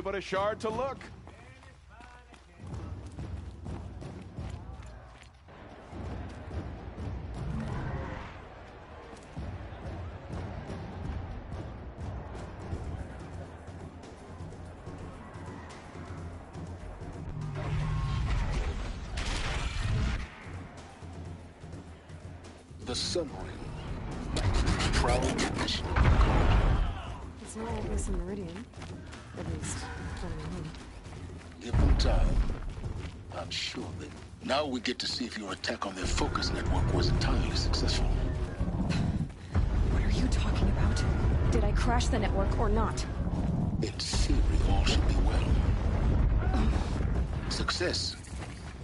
but a shard to look. The Sun Ring. Proud tradition. It's not like this in Meridian. At least, from the moon. Give them time. I'm sure that now we get to see if your attack on their focus network was entirely successful. What are you talking about? Did I crash the network or not? In theory, all should be well. Success.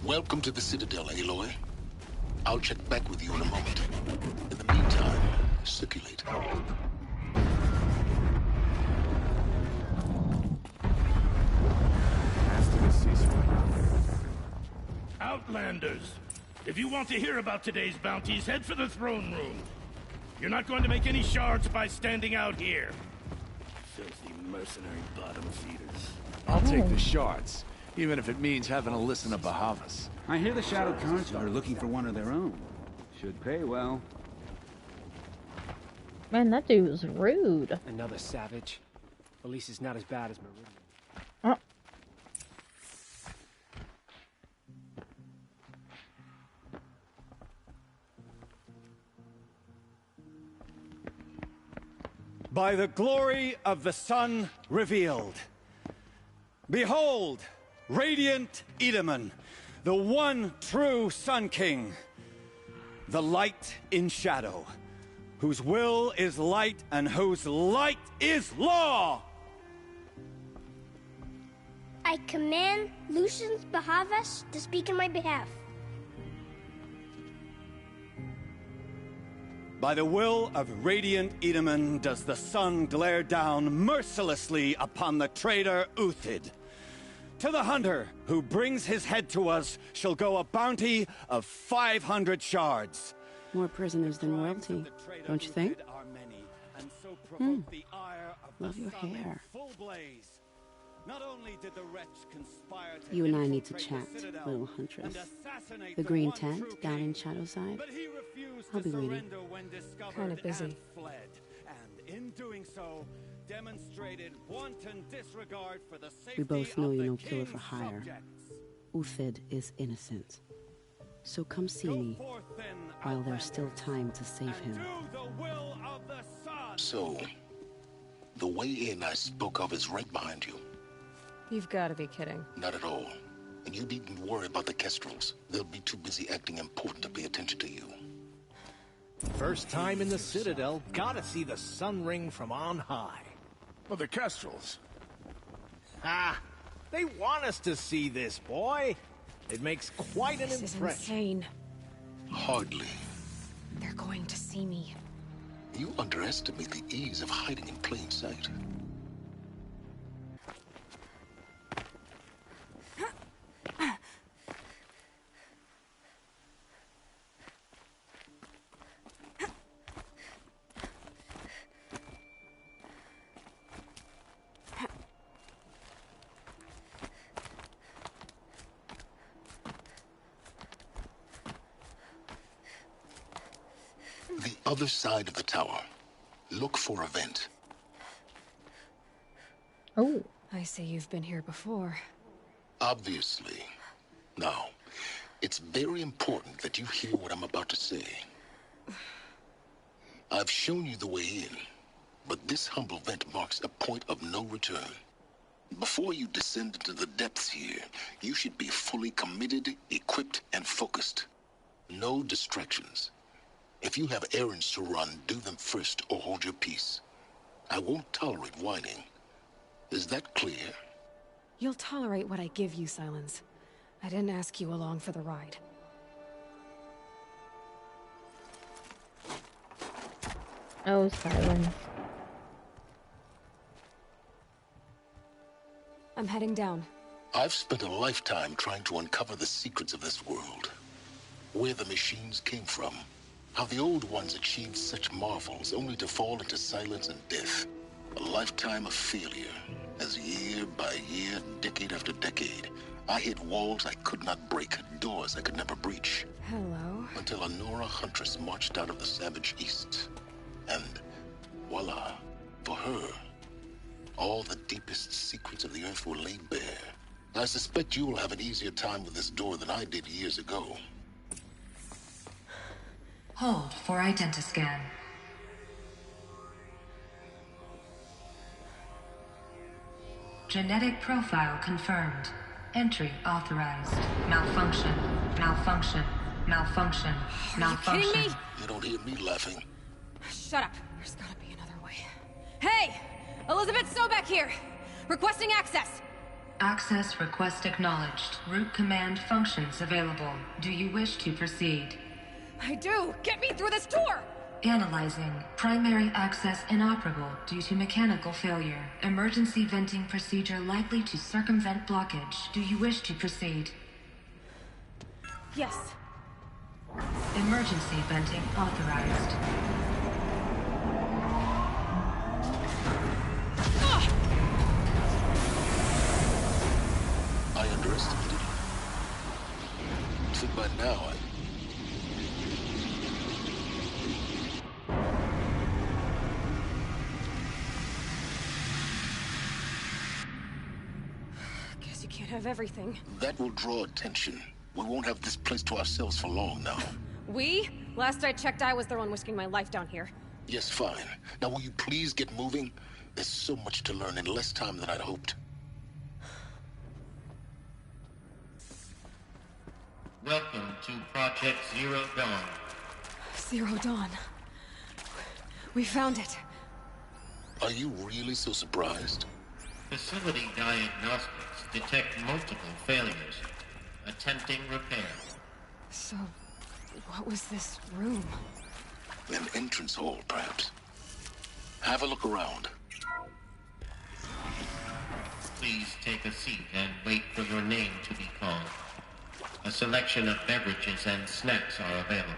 Welcome to the Citadel, Aloy. I'll check back with you in a moment. In the meantime, circulate. Outlanders! If you want to hear about today's bounties, head for the throne room. You're not going to make any shards by standing out here. Filthy mercenary bottom feeders. I'll take the shards, even if it means having to listen to Bahavas. I hear the Shadow Council are looking for one of their own. Should pay well. Man, that dude was rude. Another savage. At least it's not as bad as Meridian. By the glory of the sun revealed. Behold, radiant Edaman, the one true Sun King. The light in shadow, whose will is light and whose light is law! I command Lucius Bahavas to speak in my behalf. By the will of radiant Edaman does the sun glare down mercilessly upon the traitor Uthid. To the hunter who brings his head to us shall go a bounty of 500 shards. More prisoners than royalty, don't you think? Love your hair. Not only did the wretch conspire to You and I need to chat, little huntress. The green tent down in Shadowside. I'll be waiting. Kind of busy. And in doing so, demonstrated wanton disregard for the safety We both know of you're the no killer for king's hire. subjects. Uthid is innocent. So come see me while there's still time to save him. So, the way in I spoke of is right behind you. You've got to be kidding. Not at all. And you needn't worry about the Kestrels. They'll be too busy acting important to pay attention to you. First time in the Citadel, gotta see the Sun Ring from on high. Well, the Kestrels. Ah, they want us to see this, boy. It makes quite an This is impression. insane. Hardly. They're going to see me. You underestimate the ease of hiding in plain sight. The other side of the tower. Look for a vent. Oh. I see you've been here before. Obviously. Now, it's very important that you hear what I'm about to say. I've shown you the way in, but this humble vent marks a point of no return. Before you descend into the depths here, you should be fully committed, equipped, and focused. No distractions. If you have errands to run, do them first or hold your peace. I won't tolerate whining. Is that clear? You'll tolerate what I give you, Silence. I didn't ask you along for the ride. Oh, Silence. I'm heading down. I've spent a lifetime trying to uncover the secrets of this world. Where the machines came from. How the old ones achieved such marvels only to fall into silence and death. A lifetime of failure, as year by year, decade after decade, I hit walls I could not break, doors I could never breach. Hello. Until a Nora huntress marched out of the savage east. And voila, for her, all the deepest secrets of the Earth were laid bare. I suspect you will have an easier time with this door than I did years ago. Hold for identiscan. Genetic profile confirmed. Entry authorized. Malfunction. Malfunction. Malfunction. Malfunction. Are you kidding me? You don't hear me laughing. Shut up. There's gotta be another way. Hey! Elizabeth Sobek here! Requesting access! Access request acknowledged. Root command functions available. Do you wish to proceed? I do! Get me through this door! Analyzing. Primary access inoperable due to mechanical failure. Emergency venting procedure likely to circumvent blockage. Do you wish to proceed? Yes. Emergency venting authorized. I underestimated you. So by now, Guess you can't have everything. that will draw attention. We won't have this place to ourselves for long now. We? Last I checked, I was the one risking my life down here. Yes, fine. Now will you please get moving? There's so much to learn in less time than I'd hoped. Welcome to Project Zero Dawn. Zero Dawn. We found it. Are you really so surprised? Facility diagnostics detect multiple failures. Attempting repair. So, what was this room? An entrance hall, perhaps. Have a look around. Please take a seat and wait for your name to be called. A selection of beverages and snacks are available.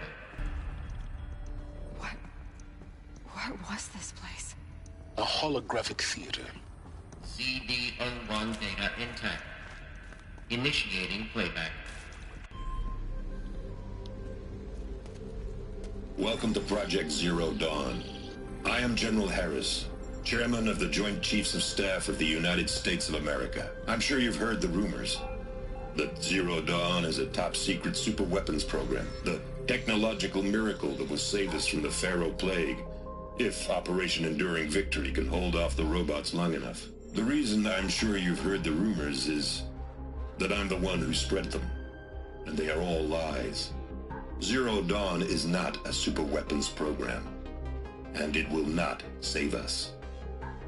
What was this place? A holographic theater. CD01 data intact. Initiating playback. Welcome to Project Zero Dawn. I am General Harris, Chairman of the Joint Chiefs of Staff of the United States of America. I'm sure you've heard the rumors that Zero Dawn is a top-secret super-weapons program, the technological miracle that will save us from the Pharaoh Plague, if Operation Enduring Victory can hold off the robots long enough. The reason I'm sure you've heard the rumors is that I'm the one who spread them, and they are all lies. Zero Dawn is not a super-weapons program, and it will not save us.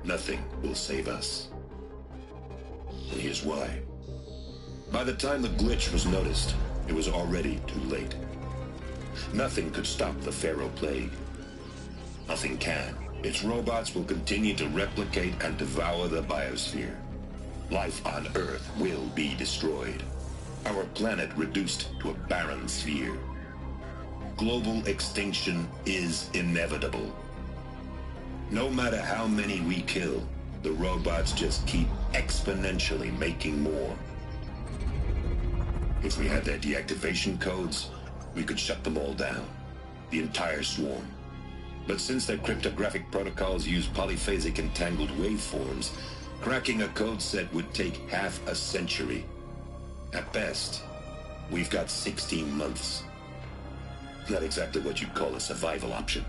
Nothing will save us. And here's why. By the time the glitch was noticed, it was already too late. Nothing could stop the Pharaoh Plague. Nothing can. Its robots will continue to replicate and devour the biosphere. Life on Earth will be destroyed. Our planet reduced to a barren sphere. Global extinction is inevitable. No matter how many we kill, the robots just keep exponentially making more. If we had their deactivation codes, we could shut them all down. The entire swarm. But since their cryptographic protocols use polyphasic entangled waveforms, cracking a code set would take half a century. At best, we've got 16 months. Not exactly what you'd call a survival option.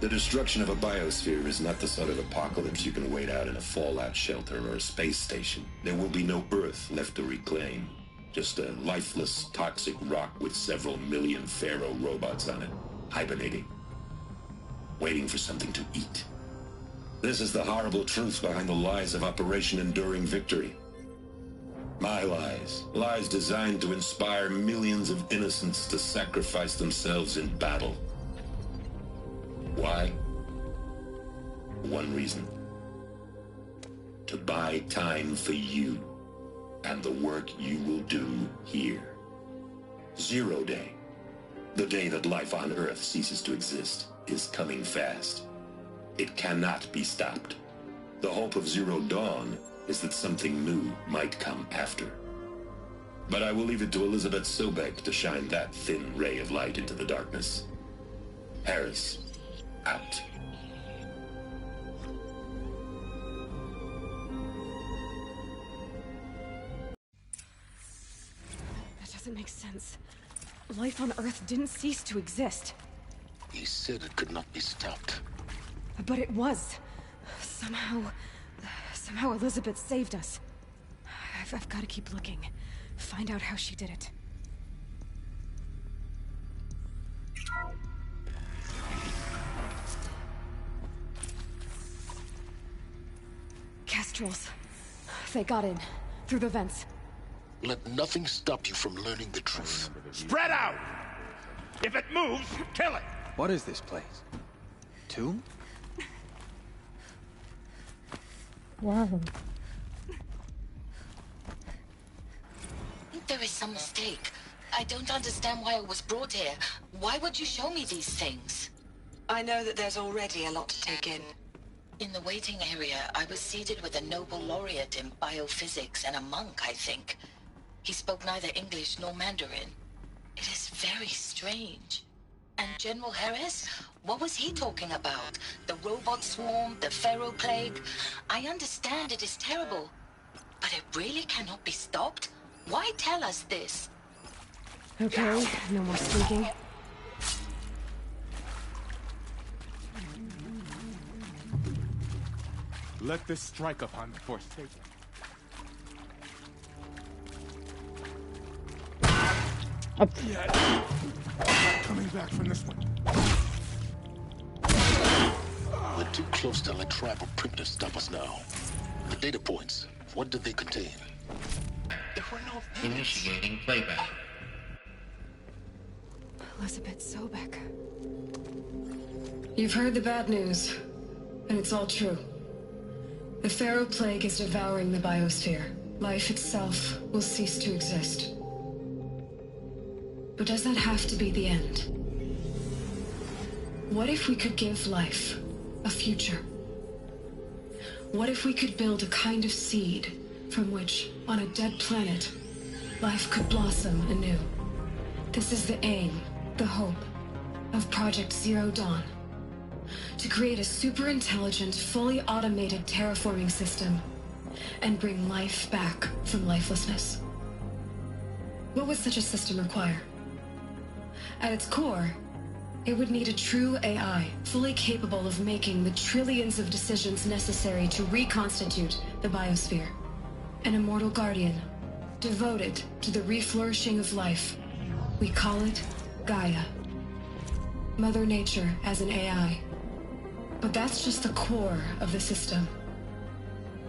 The destruction of a biosphere is not the sort of apocalypse you can wait out in a fallout shelter or a space station. There will be no Earth left to reclaim. Just a lifeless, toxic rock with several million Pharaoh robots on it, hibernating. Waiting for something to eat. This is the horrible truth behind the lies of Operation Enduring Victory. My lies. Lies designed to inspire millions of innocents to sacrifice themselves in battle. Why? One reason. To buy time for you and the work you will do here. Zero Day. The day that life on Earth ceases to exist is coming fast. It cannot be stopped. The hope of Zero Dawn is that something new might come after. But I will leave it to Elizabeth Sobek to shine that thin ray of light into the darkness. Harris, out. That doesn't make sense. Life on Earth didn't cease to exist. He said it could not be stopped. But it was. Somehow Elizabeth saved us. I've got to keep looking. Find out how she did it. Kestrels. They got in. Through the vents. Let nothing stop you from learning the truth. Spread out! If it moves, kill it! What is this place? Tomb? Wow. There is some mistake. I don't understand why I was brought here. Why would you show me these things? I know that there's already a lot to take in. In the waiting area, I was seated with a Nobel laureate in biophysics and a monk, I think. He spoke neither English nor Mandarin. It is very strange. And General Harris? What was he talking about? The robot swarm, the Pharaoh plague? I understand it is terrible, but it really cannot be stopped? Why tell us this? Okay, no more sneaking. Let this strike upon the Forsaken. Yeah. I'm not coming back from this one. We're too close to let tribal printers stop us now. The data points, what do they contain? If we're not initiating playback. Elizabeth Sobek. You've heard the bad news, and it's all true. The Pharaoh plague is devouring the biosphere. Life itself will cease to exist. But does that have to be the end? What if we could give life a future? What if we could build a kind of seed from which, on a dead planet, life could blossom anew? This is the aim, the hope, of Project Zero Dawn. To create a super-intelligent, fully automated terraforming system and bring life back from lifelessness. What would such a system require? At its core, it would need a true AI, fully capable of making the trillions of decisions necessary to reconstitute the biosphere. An immortal guardian, devoted to the reflourishing of life. We call it Gaia. Mother Nature as an AI. But that's just the core of the system.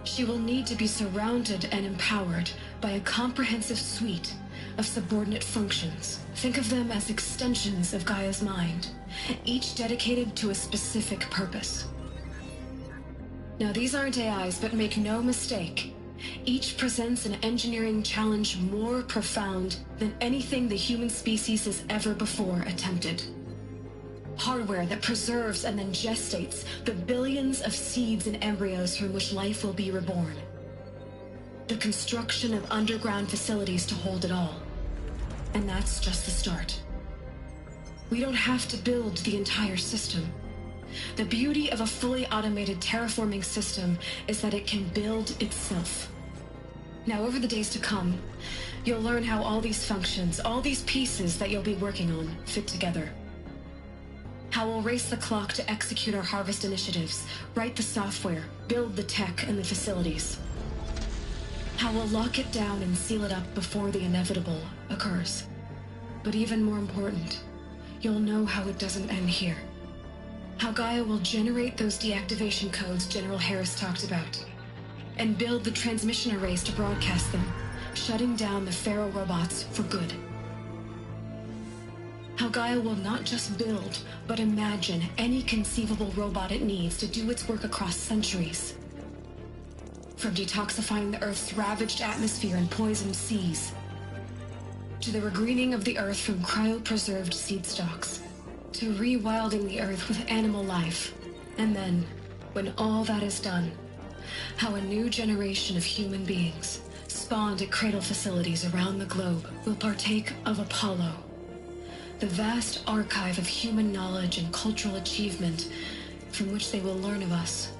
She will need to be surrounded and empowered by a comprehensive suite of subordinate functions. Think of them as extensions of Gaia's mind, each dedicated to a specific purpose. Now, these aren't AIs, but make no mistake, each presents an engineering challenge more profound than anything the human species has ever before attempted. Hardware that preserves and then gestates the billions of seeds and embryos from which life will be reborn. The construction of underground facilities to hold it all. And that's just the start. We don't have to build the entire system. The beauty of a fully automated terraforming system is that it can build itself. Now, over the days to come, you'll learn how all these functions, all these pieces that you'll be working on, fit together. How we'll race the clock to execute our harvest initiatives, write the software, build the tech and the facilities. How we'll lock it down and seal it up before the inevitable occurs. But even more important, you'll know how it doesn't end here. How Gaia will generate those deactivation codes General Harris talked about, and build the transmission arrays to broadcast them, shutting down the Pharaoh robots for good. How Gaia will not just build, but imagine any conceivable robot it needs to do its work across centuries. From detoxifying the Earth's ravaged atmosphere and poisoned seas, to the regreening of the Earth from cryopreserved seed stalks, to rewilding the Earth with animal life. And then, when all that is done, how a new generation of human beings, spawned at cradle facilities around the globe, will partake of Apollo, the vast archive of human knowledge and cultural achievement from which they will learn of us,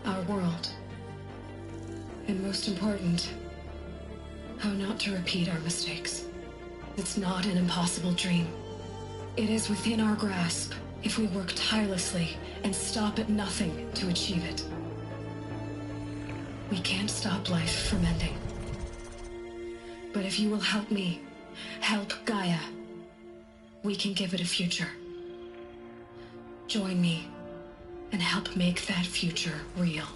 our world, and most important, how not to repeat our mistakes. It's not an impossible dream. It is within our grasp if we work tirelessly and stop at nothing to achieve it. We can't stop life from ending. But if you will help me, help Gaia, we can give it a future. Join me and help make that future real.